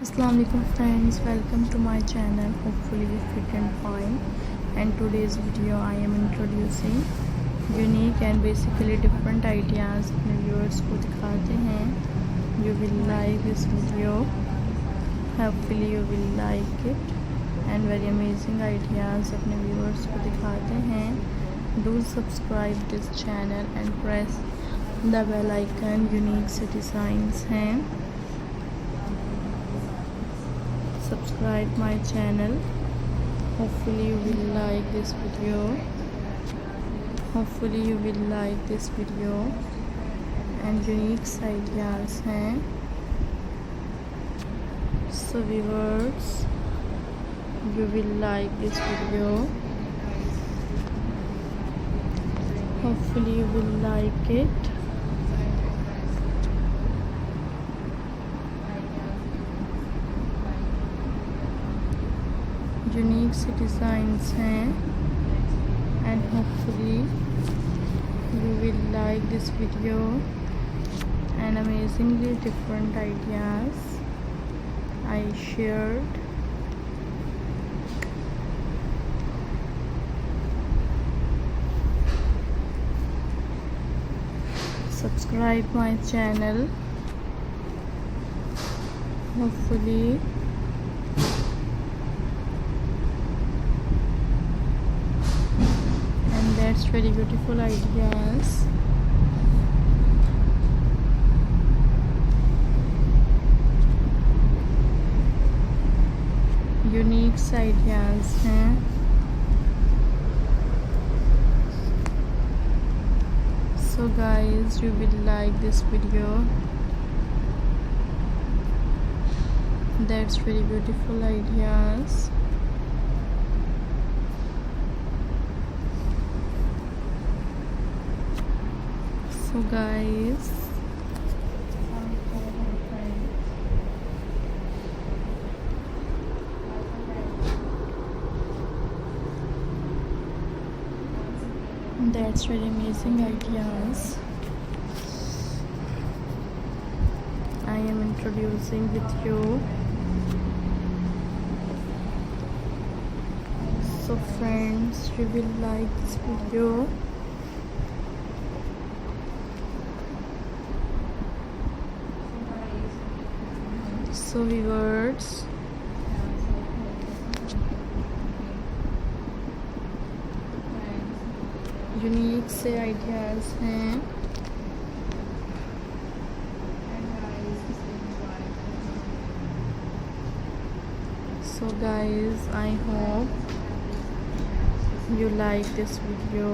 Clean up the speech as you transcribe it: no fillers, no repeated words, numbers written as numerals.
Assalamualaikum friends, welcome to my channel. Hopefully you fit and fine. And today's video I am introducing unique and basically different ideas अपने viewers को दिखाते हैं. You will like this video. Hopefully you will like it. And very amazing ideas अपने viewers को दिखाते हैं. Do subscribe this channel and press the bell icon. Unique से designs हैं. Subscribe my channel. Hopefully you will like this video. Hopefully you will like this video. And unique ideas हैं. So viewers, you will like this video. Hopefully you will like it. Unique से designs हैं and hopefully you will like this video and amazingly different ideas I shared. Subscribe my channel. Hopefully that's very beautiful ideas. Unique ideas हैं. So guys, you will like this video. That's very beautiful ideas. So guys, that's really amazing ideas. I am introducing with you. So friends, you will like this video. So viewers, unique से ideas हैं. So guys, I hope you like this video.